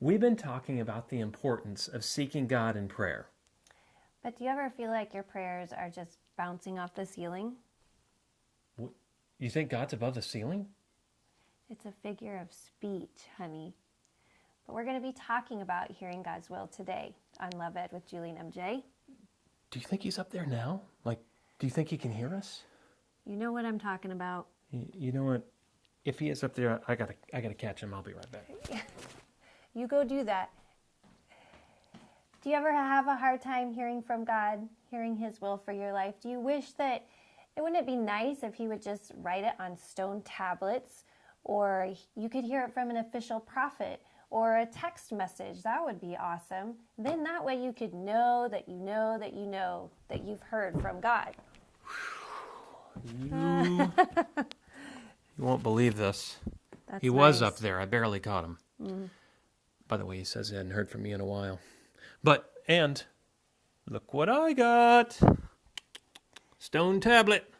We've been talking about the importance of seeking God in prayer. But do you ever feel like your prayers are just bouncing off the ceiling? You think God's above the ceiling? It's a figure of speech, honey. But we're going to be talking about hearing God's will today on Love Ed with Julie and MJ. Do you think he's up there now? Do you think he can hear us? You know what I'm talking about. You know what? If he is up there, I gotta catch him. I'll be right back. You go do that. Do you ever have a hard time hearing from God, hearing his will for your life? Do you wish that, wouldn't it be nice if he would just write it on stone tablets, or you could hear it from an official prophet, or a text message? That would be awesome. Then that way you could know that you know that you know that you've heard from God. You won't believe this. That's He was nice. up there. I barely caught him. Mm. By the way, he says he hadn't heard from me in a while. And look what I got. Stone tablet.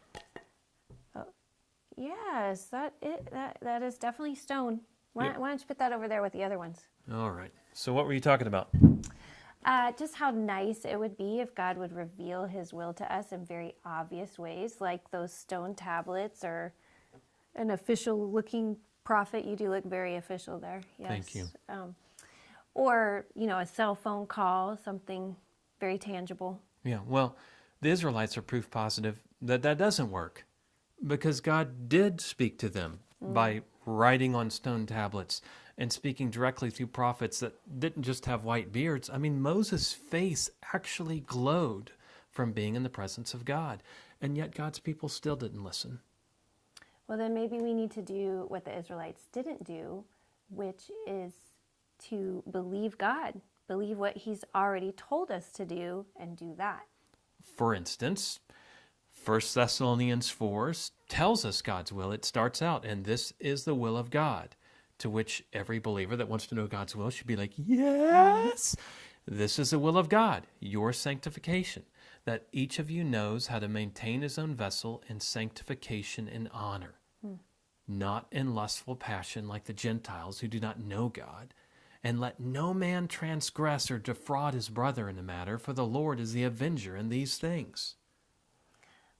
Yes, that is definitely stone. Why don't you put that over there with the other ones? All right. So what were you talking about? Just how nice it would be if God would reveal his will to us in very obvious ways, like those stone tablets or an official-looking prophet. You do look very official there. Yes. Thank you. Or, a cell phone call, something very tangible. Yeah, well, the Israelites are proof positive that doesn't work, because God did speak to them by writing on stone tablets and speaking directly through prophets that didn't just have white beards. I mean, Moses' face actually glowed from being in the presence of God, and yet God's people still didn't listen. Well, then maybe we need to do what the Israelites didn't do, which is to believe God, believe what he's already told us to do, and do that. For instance, 1 Thessalonians 4 tells us God's will. It starts out, and this is the will of God, to which every believer that wants to know God's will should be like, yes, this is the will of God, your sanctification, that each of you knows how to maintain his own vessel in sanctification and honor, not in lustful passion like the Gentiles who do not know God. And let no man transgress or defraud his brother in the matter, for the Lord is the avenger in these things.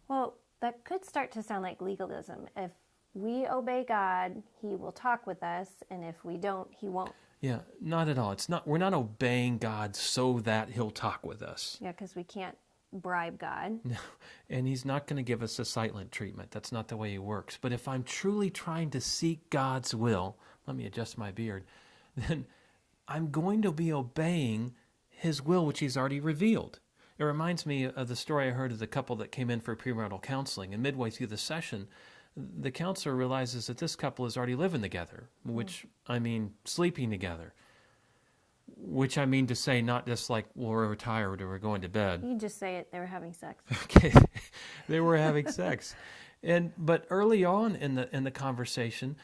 Well, that could start to sound like legalism. If we obey God, he will talk with us, and if we don't, he won't. Yeah, not at all. We're not obeying God so that he'll talk with us. Yeah, because we can't bribe God. No, and he's not going to give us a silent treatment. That's not the way he works. But if I'm truly trying to seek God's will, let me adjust my beard, then I'm going to be obeying his will, which he's already revealed. It reminds me of the story I heard of the couple that came in for premarital counseling, and midway through the session, the counselor realizes that this couple is already living together, which I mean sleeping together, which I mean to say not just like, well, we're tired or we're going to bed. You just say it, they were having sex. Okay, they were having sex. But early on in the conversation,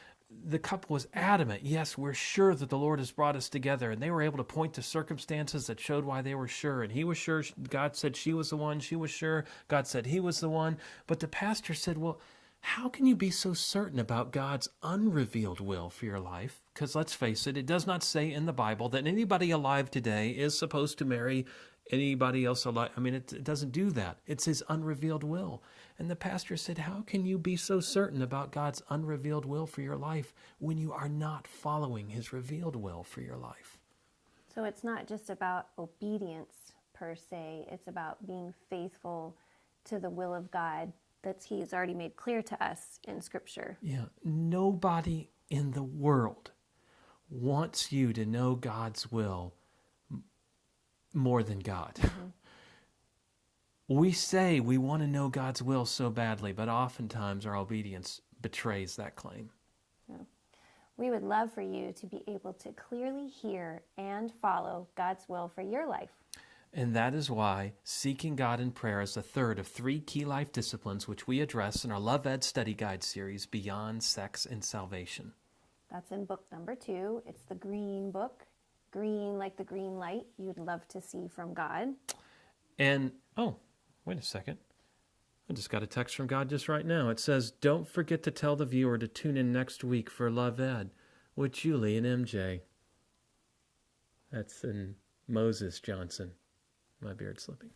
the couple was adamant, yes, we're sure that the Lord has brought us together. And they were able to point to circumstances that showed why they were sure. And he was sure. God said she was the one. She was sure. God said he was the one. But the pastor said, well, how can you be so certain about God's unrevealed will for your life? Because let's face it, it does not say in the Bible that anybody alive today is supposed to marry anybody else alive. I mean, it doesn't do that. It's his unrevealed will. And the pastor said, how can you be so certain about God's unrevealed will for your life when you are not following his revealed will for your life? So it's not just about obedience per se. It's about being faithful to the will of God that he's already made clear to us in Scripture. Yeah, nobody in the world wants you to know God's will more than God. Mm-hmm. We say we want to know God's will so badly, but oftentimes our obedience betrays that claim. Yeah. We would love for you to be able to clearly hear and follow God's will for your life. And that is why seeking God in prayer is the third of 3 key life disciplines which we address in our Love Ed Study Guide series, Beyond Sex and Salvation. That's in book number 2. It's the green book. Green like the green light you'd love to see from God. And, wait a second. I just got a text from God just right now. It says, don't forget to tell the viewer to tune in next week for Love Ed with Julie and MJ. That's in Moses Johnson. My beard's slipping.